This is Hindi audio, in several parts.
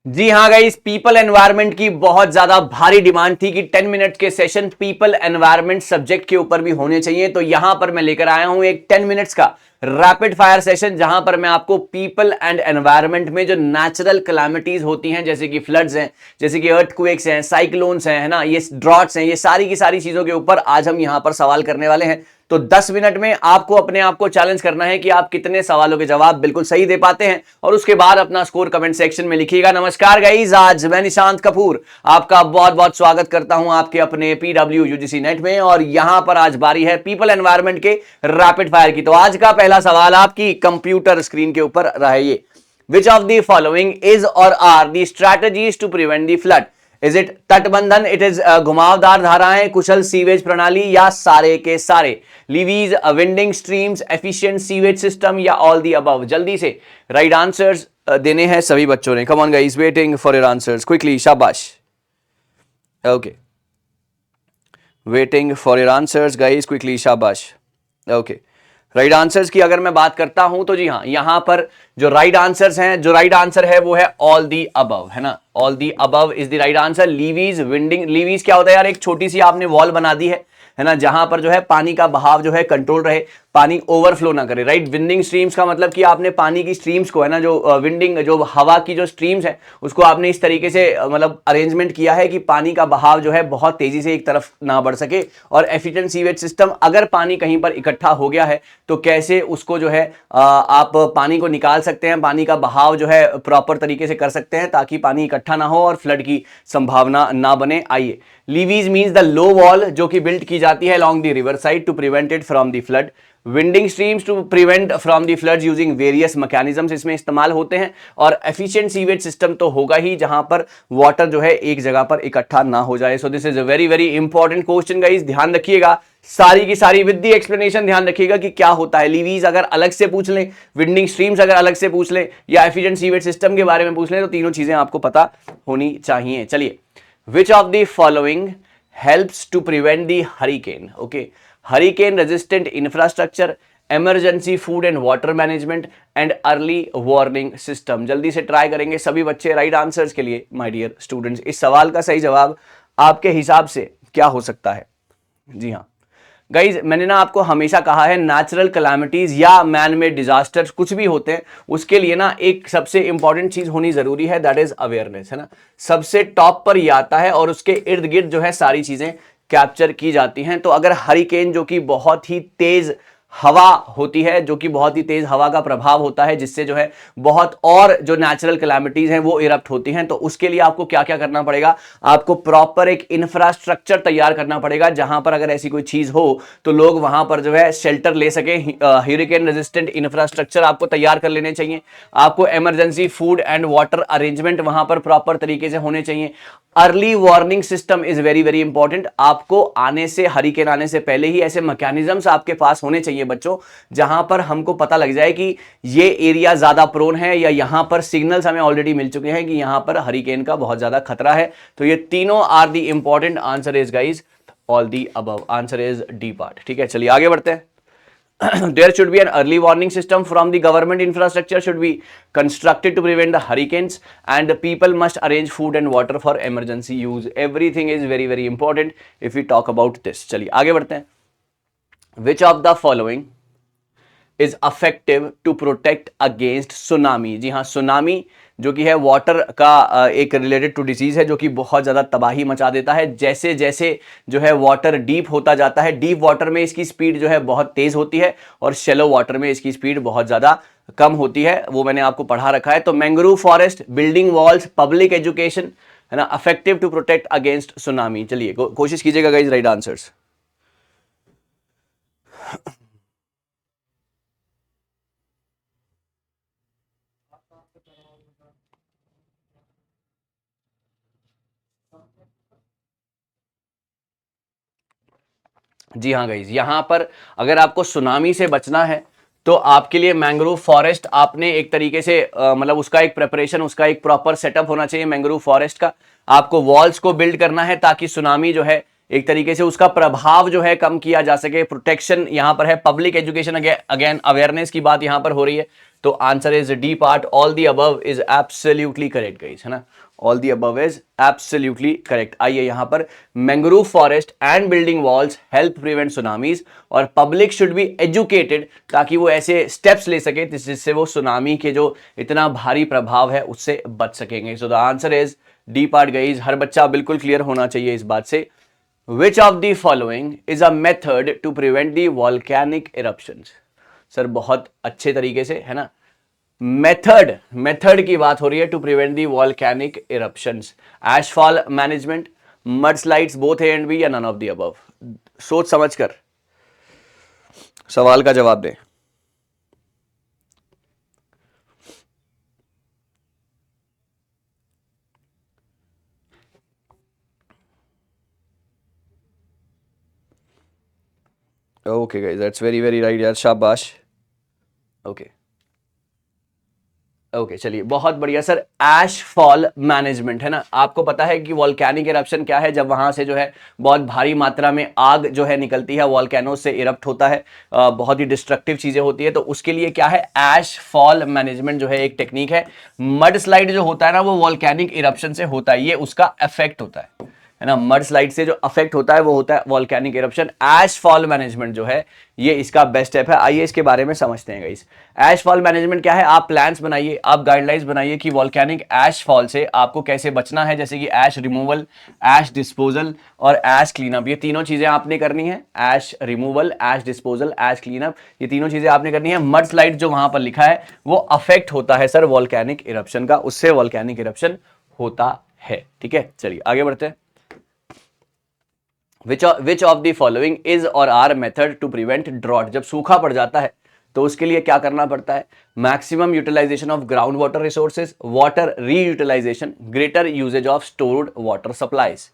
जी हाँ गाइस, पीपल एनवायरनमेंट की बहुत ज्यादा भारी डिमांड थी कि 10 मिनट के सेशन पीपल एनवायरनमेंट सब्जेक्ट के ऊपर भी होने चाहिए। तो यहां पर मैं लेकर आया हूं एक 10 मिनट्स का रैपिड फायर सेशन, जहां पर मैं आपको पीपल एंड एनवायरनमेंट में जो नेचुरल कैलामिटीज होती हैं, जैसे कि फ्लड्स हैं, जैसे कि अर्थक्वेक्स हैं, साइक्लोन्स हैं, है ना, ये ड्रॉट्स हैं, ये सारी की सारी चीजों के ऊपर आज हम यहां पर सवाल करने वाले हैं। तो 10 मिनट में आपको अपने आप को चैलेंज करना है कि आप कितने सवालों के जवाब बिल्कुल सही दे पाते हैं, और उसके बाद अपना स्कोर कमेंट सेक्शन में लिखिएगा। नमस्कार गाइस, आज मैं निशांत कपूर आपका बहुत बहुत स्वागत करता हूं आपके अपने पीडब्ल्यू यूजीसी नेट में, और यहां पर आज बारी है पीपल एनवायरनमेंट के रैपिड फायर की। तो आज का पहला सवाल आपकी कंप्यूटर स्क्रीन के ऊपर रहा है ये, which of the following is और are the strategies to prevent the flood? Is it तटबंधन, इट इज घुमावदार धाराएं, कुशल सीवेज प्रणाली, या सारे के सारे? Levees, winding streams, efficient sewage system, या ऑल दी अबव? जल्दी से राइट आंसर्स देने हैं सभी बच्चों ने। Come on guys, waiting for your answers quickly, शाबाश। Okay, waiting for your answers guys, quickly, शाबाश। ओके, राइट आंसर्स की अगर मैं बात करता हूं तो जी हां, यहां पर जो राइट आंसर्स हैं, जो राइट आंसर है वो है ऑल दी अबव, है ना, all the above is the right answer. Levees, winding, levees क्या होता है यार? एक छोटी सी आपने वॉल बना दी है ना, जहां पर जो है पानी का बहाव जो है कंट्रोल रहे, पानी ओवरफ्लो ना करे, राइट। विंडिंग स्ट्रीम्स का मतलब कि आपने पानी की स्ट्रीम्स को, है ना, जो विंडिंग, जो हवा की जो स्ट्रीम्स है, उसको आपने इस तरीके से मतलब अरेंजमेंट किया है कि पानी का बहाव जो है बहुत तेजी से एक तरफ ना बढ़ सके। और एफिशिएंट सीवेज सिस्टम, अगर पानी कहीं पर इकट्ठा हो गया है तो कैसे उसको जो है आप पानी को निकाल सकते हैं, पानी का बहाव जो है प्रॉपर तरीके से कर सकते हैं ताकि पानी इकट्ठा ना हो और फ्लड की संभावना ना बने। आइए, levees means the low wall जो कि बिल्ड की जाती है along the river side to prevent it from the flood. Winding streams to prevent from the floods using various mechanisms इसमें इस्तेमाल होते हैं। और एफिशिएंट सीवेज सिस्टम तो होगा ही जहां पर वाटर जो है एक जगह पर इकट्ठा ना हो जाए। So this is a very very important question guys, ध्यान रखिएगा सारी की सारी विद दी एक्सप्लेनेशन। ध्यान रखिएगा कि क्या होता है, लीवीज अगर अलग से पूछ लें, विंडिंग स्ट्रीम्स अगर अलग से पूछ लें, या एफिशिएंट सीवेज सिस्टम के बारे में पूछ लें, तो तीनों चीजें आपको पता होनी चाहिए। चलिए, विच of the following helps to prevent the hurricane? Okay, hurricane resistant infrastructure, emergency food and water management, and early warning system. जल्दी से ट्राई करेंगे सभी बच्चे राइट आंसर्स के लिए। माय डियर स्टूडेंट्स, इस सवाल का सही जवाब आपके हिसाब से क्या हो सकता है? जी हाँ गाइज, मैंने ना आपको हमेशा कहा है, नेचुरल कैलामिटीज या मैन मेड डिजास्टर्स कुछ भी होते हैं, उसके लिए ना एक सबसे इंपॉर्टेंट चीज होनी जरूरी है, दैट इज अवेयरनेस, है ना। सबसे टॉप पर ये आता है और उसके इर्द गिर्द जो है सारी चीजें कैप्चर की जाती हैं। तो अगर हरिकेन जो कि बहुत ही तेज हवा होती है, जो कि बहुत ही तेज हवा का प्रभाव होता है, जिससे जो है बहुत और जो नेचुरल कैलामिटीज हैं वो इरप्ट होती हैं, तो उसके लिए आपको क्या क्या करना पड़ेगा? आपको प्रॉपर एक इंफ्रास्ट्रक्चर तैयार करना पड़ेगा, जहां पर अगर ऐसी कोई चीज हो तो लोग वहां पर जो है शेल्टर ले सके। हरिकेन रेजिस्टेंट इंफ्रास्ट्रक्चर आपको तैयार कर लेने चाहिए। आपको emergency food and water arrangement वहां पर प्रॉपर तरीके से होने चाहिए। Early warning system is very very important. आपको आने से, हरिकेन आने से पहले ही ऐसे मैकेनिज्म्स आपके पास होने चाहिए बच्चों, जहां पर हमको पता लग जाए कि ये एरिया ज्यादा प्रोन है, या यहां पर सिग्नल्स हमें ऑलरेडी मिल चुके हैं कि यहां पर हरिकेन का बहुत ज्यादा खतरा है। तो ये तीनों are the important. Answer is guys all the above, answer is D part. ठीक है, चलिए आगे बढ़ते हैं। There should be an early warning system from the government. Infrastructure should be constructed to prevent the hurricanes, and the people must arrange food and water for emergency use. Everything is very very important if we talk about this. चलिए आगे बढ़ते हैं। Which of the following is effective to protect against tsunami? जी हाँ, सुनामी जो कि है वाटर का एक रिलेटेड टू डिजीज है, जो कि बहुत ज़्यादा तबाही मचा देता है। जैसे जैसे जो है वाटर डीप होता जाता है, डीप वाटर में इसकी स्पीड जो है बहुत तेज़ होती है, और शेलो वाटर में इसकी स्पीड बहुत ज़्यादा कम होती है। वो मैंने आपको पढ़ा रखा है। तो mangrove forest, building walls, public education, है ना, effective to protect against tsunami. चलिए कोशिश कीजिएगा गाइस राइट आंसर्स। जी हाँ गाइज, यहां पर अगर आपको सुनामी से बचना है तो आपके लिए मैंग्रोव फॉरेस्ट आपने एक तरीके से मतलब उसका एक प्रिपरेशन, उसका एक प्रॉपर सेटअप होना चाहिए मैंग्रोव फॉरेस्ट का। आपको वॉल्स को बिल्ड करना है ताकि सुनामी जो है एक तरीके से उसका प्रभाव जो है कम किया जा सके। प्रोटेक्शन यहां पर है। पब्लिक एजुकेशन, अगेन अवेयरनेस की बात यहां पर हो रही है। तो answer is D part, all the above is absolutely correct guys, है ना, all the above is absolutely correct. आइए यहां पर, mangrove forest and building walls help prevent tsunamis, और पब्लिक शुड बी एजुकेटेड, ताकि वो ऐसे स्टेप्स ले सके जिससे वो सुनामी के जो इतना भारी प्रभाव है उससे बच सकेंगे। So the answer is D part guys. हर बच्चा बिल्कुल क्लियर होना चाहिए इस बात से। Which of the following is a method to prevent the volcanic eruptions? Sir बहुत अच्छे तरीके से, है ना, मेथड की बात हो रही है to prevent the volcanic eruptions. Ashfall management, mud slides, both A and B, या नन ऑफ दी अबव? सोच समझकर सवाल का जवाब दें। Okay guys, that's very very right यार, शाबाश। ओके चलिए, बहुत बढ़िया सर। एश फॉल मैनेजमेंट, है ना, आपको पता है कि वॉल्केनिक इरप्शन क्या है? जब वहां से जो है बहुत भारी मात्रा में आग जो है निकलती है, वॉल्केनो से इरप्ट होता है, बहुत ही डिस्ट्रक्टिव चीजें होती है, तो उसके लिए क्या है, एश फॉल मैनेजमेंट जो है एक टेक्निक है। मड स्लाइड जो होता है ना, वो वॉल्केनिक इरप्शन से होता है, ये उसका इफेक्ट होता है ना, मड स्लाइड से जो अफेक्ट होता है वो होता है वॉल्केनिक इरप्शन। ऐश फॉल मैनेजमेंट जो है ये इसका बेस्ट स्टेप है। आइए इसके बारे में समझते हैं गाइस। ऐश फॉल मैनेजमेंट क्या है? आप प्लान्स बनाइए, आप गाइडलाइंस बनाइए कि वॉल्केनिक ऐश फॉल से आपको कैसे बचना है, जैसे कि ऐश रिमूवल, ऐश डिस्पोजल और ऐश क्लीनअप। ये तीनों चीजें आपने करनी है, ऐश रिमूवल, ऐश डिस्पोजल, ऐश क्लीनअप, ये तीनों चीजें आपने करनी है। मड स्लाइड जो वहां पर लिखा है वो अफेक्ट होता है सर वॉल्केनिक इरप्शन का, उससे वॉल्केनिक इरप्शन होता है। ठीक है, चलिए आगे बढ़ते हैं। Which of the following is or are method to prevent drought? जब सूखा पड़ जाता है तो उसके लिए क्या करना पड़ता है? Maximum utilization of ground water resources, water reutilization, greater uses of stored water supplies.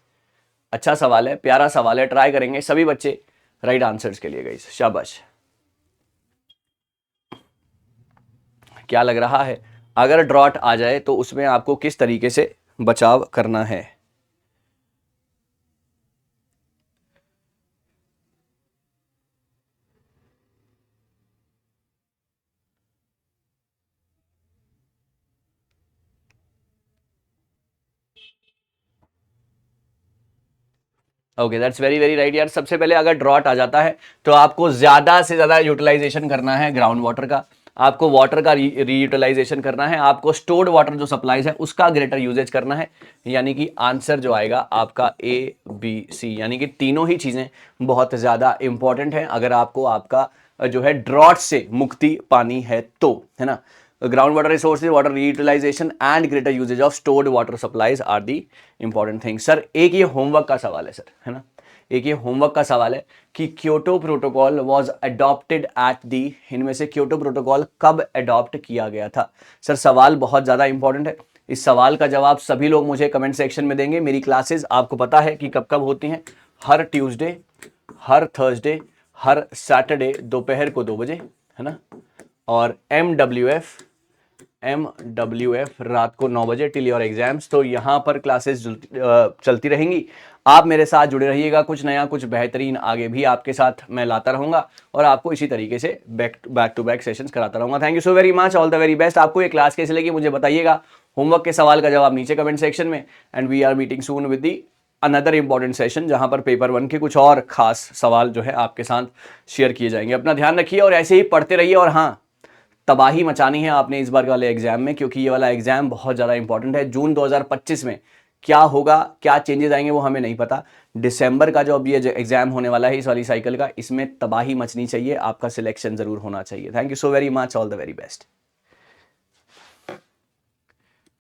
अच्छा सवाल है, प्यारा सवाल है, ट्राई करेंगे सभी बच्चे राइट आंसर्स के लिए गाइस, शाबाश। क्या लग रहा है, अगर ड्रॉट आ जाए तो उसमें आपको किस तरीके से बचाव करना है? Okay, that's very very right यार। सबसे पहले अगर ड्रॉट आ जाता है तो आपको ज्यादा से ज्यादा यूटिलाइजेशन करना है ग्राउंड वाटर का, आपको वाटर का रीयूटिलाइजेशन करना है, आपको स्टोर्ड वाटर जो सप्लाईज है उसका ग्रेटर यूजेज करना है। यानी कि आंसर जो आएगा आपका ए बी सी, यानी कि तीनों ही चीजें बहुत ज्यादा इंपॉर्टेंट हैं अगर आपको आपका जो है ड्रॉट से मुक्ति पानी है तो, है ना। Ground water resources, water reutilization and greater uses of stored water supplies are the important thing. Sir एक ये होमवर्क का सवाल है सर, है ना, एक ये होमवर्क का सवाल है कि Kyoto protocol was adopted at the, इनमें से क्योटो प्रोटोकॉल कब अडॉप्ट किया गया था? सर सवाल बहुत ज्यादा इंपॉर्टेंट है, इस सवाल का जवाब सभी लोग मुझे कमेंट सेक्शन में देंगे। मेरी क्लासेस आपको पता है कि कब कब होती हैं, हर ट्यूसडे, हर थर्सडे, हर सैटरडे दोपहर को 2 बजे, है ना, और MWF रात को 9 बजे टिल योर एग्जाम्स। तो यहाँ पर क्लासेस चलती रहेंगी, आप मेरे साथ जुड़े रहिएगा, कुछ नया कुछ बेहतरीन आगे भी आपके साथ मैं लाता रहूंगा और आपको इसी तरीके से बैक टू बैक सेशंस कराता रहूंगा। Thank you so very much, all the very best. आपको ये क्लास कैसी लगी मुझे बताइएगा, होमवर्क के सवाल का जवाब नीचे कमेंट सेक्शन में, and we are meeting soon with the another important session जहां पर पेपर 1 के कुछ और खास सवाल जो है आपके साथ शेयर किए जाएंगे। अपना ध्यान रखिए और ऐसे ही पढ़ते रहिए, और हाँ, तबाही मचानी है आपने इस बार वाले एग्जाम में, क्योंकि ये वाला एग्जाम बहुत ज़्यादा इंपॉर्टेंट है। जून 2025 में क्या होगा, क्या चेंजेस आएंगे वो हमें नहीं पता। दिसंबर का जो अब ये एग्जाम होने वाला है इस वाली साइकिल का, इसमें तबाही मचनी चाहिए, आपका सिलेक्शन जरूर होना चाहिए। Thank you so very much, all the very best.